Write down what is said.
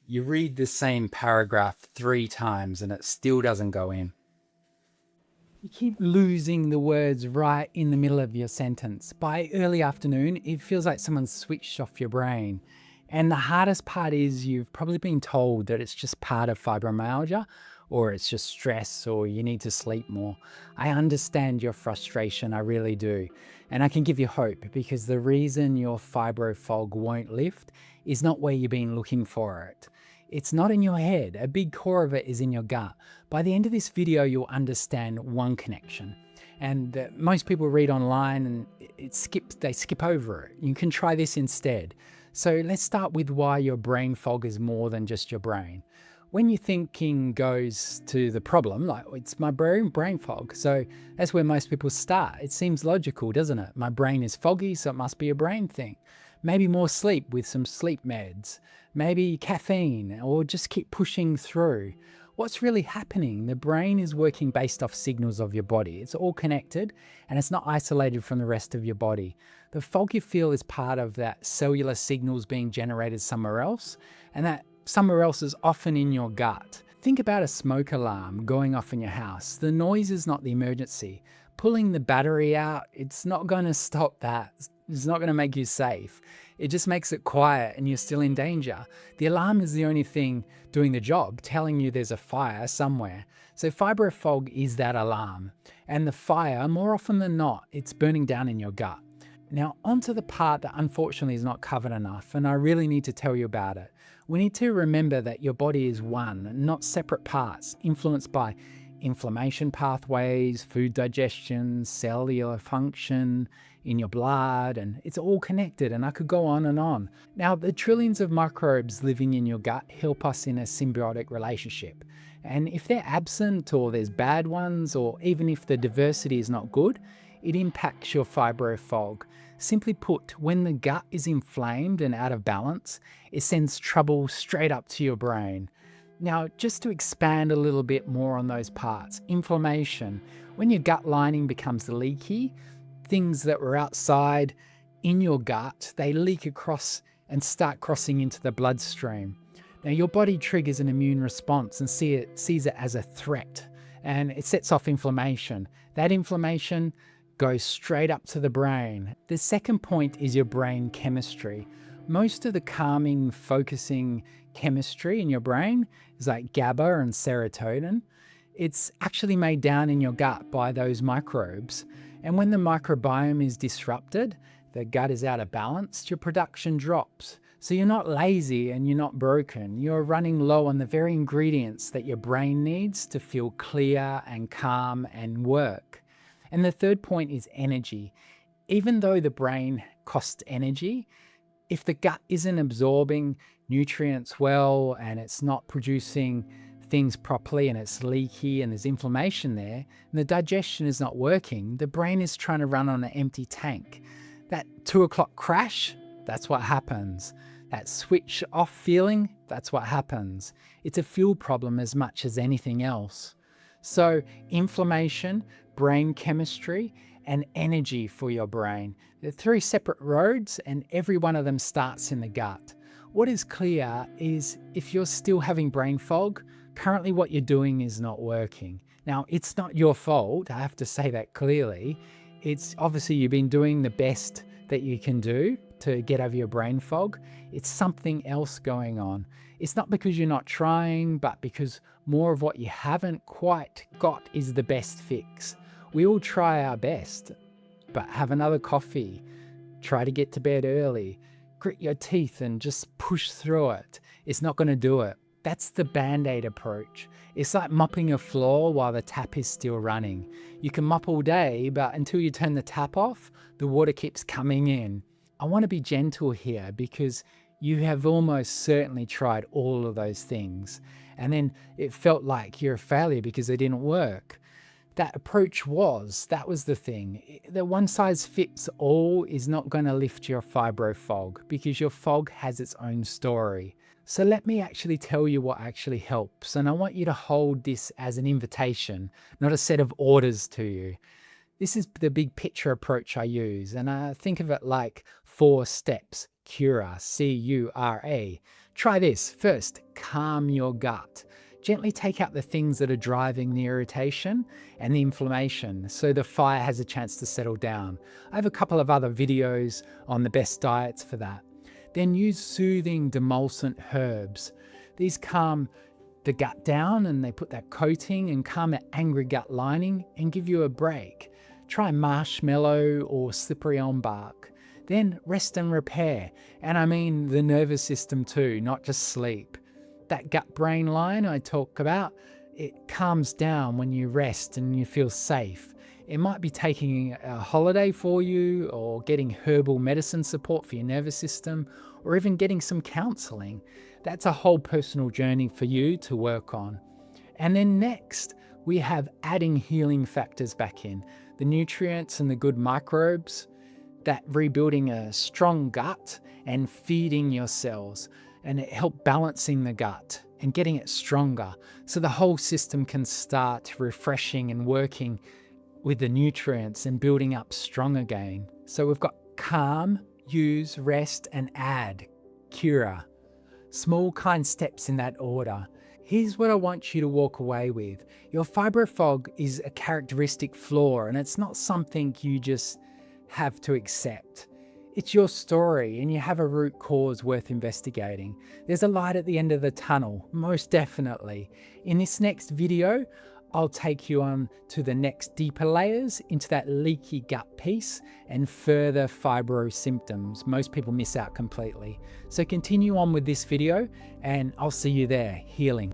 You read the same paragraph 3 times and it still doesn't go in. You keep losing the words right in the middle of your sentence. By early afternoon, it feels like someone's switched off your brain. And the hardest part is you've probably been told that it's just part of fibromyalgia, or it's just stress, or you need to sleep more. I understand your frustration, I really do. And I can give you hope, because the reason your fibro fog won't lift is not where you've been looking for it. It's not in your head. A big core of it is in your gut. By the end of this video, you'll understand one connection. And most people read online and they skip over it. You can try this instead. So let's start with why your brain fog is more than just your brain. When your thinking goes to the problem, like it's my brain fog. So that's where most people start. It seems logical, doesn't it? My brain is foggy, so it must be a brain thing. Maybe more sleep with some sleep meds, maybe caffeine, or just keep pushing through. What's really happening? The brain is working based off signals of your body. It's all connected and it's not isolated from the rest of your body. The fog you feel is part of that cellular signals being generated somewhere else, and that somewhere else is often in your gut. Think about a smoke alarm going off in your house. The noise is not the emergency. Pulling the battery out, it's not going to stop that. It's not going to make you safe. It just makes it quiet and you're still in danger. The alarm is the only thing doing the job, telling you there's a fire somewhere. So fibro fog is that alarm. And the fire, more often than not, it's burning down in your gut. Now, onto the part that unfortunately is not covered enough, and I really need to tell you about it. We need to remember that your body is one, not separate parts, influenced by inflammation pathways, food digestion, cellular function in your blood, and it's all connected, and I could go on and on. Now, the trillions of microbes living in your gut help us in a symbiotic relationship. And if they're absent, or there's bad ones, or even if the diversity is not good, it impacts your fibro fog. Simply put, when the gut is inflamed and out of balance, it sends trouble straight up to your brain. Now, just to expand a little bit more on those parts, inflammation. When your gut lining becomes leaky, things that were outside in your gut, they leak across and start crossing into the bloodstream. Now, your body triggers an immune response and sees it as a threat, and it sets off inflammation. That inflammation goes straight up to the brain. The second point is your brain chemistry. Most of the calming, focusing chemistry in your brain is like GABA and serotonin. It's actually made down in your gut by those microbes. And when the microbiome is disrupted, the gut is out of balance, your production drops. So you're not lazy and you're not broken. You're running low on the very ingredients that your brain needs to feel clear and calm and work. And the third point is energy. Even though the brain costs energy, if the gut isn't absorbing nutrients well and it's not producing things properly and it's leaky and there's inflammation there and the digestion is not working, the brain is trying to run on an empty tank. That 2 o'clock crash, that's what happens. That switch off feeling, that's what happens. It's a fuel problem as much as anything else. So inflammation, brain chemistry, and energy for your brain. They're 3 separate roads and every one of them starts in the gut. What is clear is if you're still having brain fog, currently what you're doing is not working. Now, it's not your fault, I have to say that clearly. It's obviously you've been doing the best that you can do to get over your brain fog. It's something else going on. It's not because you're not trying, but because more of what you haven't quite got is the best fix. We all try our best, but have another coffee, try to get to bed early, grit your teeth and just push through it. It's not going to do it. That's the Band-Aid approach. It's like mopping a floor while the tap is still running. You can mop all day, but until you turn the tap off, the water keeps coming in. I want to be gentle here because you have almost certainly tried all of those things. And then it felt like you're a failure because they didn't work. That approach that was the thing. The one size fits all is not going to lift your fibro fog because your fog has its own story. So let me actually tell you what actually helps. And I want you to hold this as an invitation, not a set of orders to you. This is the big picture approach I use. And I think of it like 4 steps. CURA, C-U-R-A. Try this. First, calm your gut. Gently take out the things that are driving the irritation and the inflammation so the fire has a chance to settle down. I have a couple of other videos on the best diets for that. Then use soothing demulcent herbs. These calm the gut down and they put that coating and calm that angry gut lining and give you a break. Try marshmallow or slippery elm bark. Then rest and repair. And I mean the nervous system too, not just sleep. That gut-brain line I talk about, it calms down when you rest and you feel safe. It might be taking a holiday for you or getting herbal medicine support for your nervous system or even getting some counseling. That's a whole personal journey for you to work on. And then next, we have adding healing factors back in. The nutrients and the good microbes, that rebuilding a strong gut and feeding your cells. And it helps balancing the gut and getting it stronger so the whole system can start refreshing and working with the nutrients and building up strong again. So we've got calm, use, rest, and add, CURA. Small kind steps in that order. Here's what I want you to walk away with. Your fibro fog is a characteristic flaw and it's not something you just have to accept. It's your story and you have a root cause worth investigating. There's a light at the end of the tunnel, most definitely. In this next video, I'll take you on to the next deeper layers into that leaky gut piece and further fibro symptoms. Most people miss out completely. So continue on with this video and I'll see you there, healing.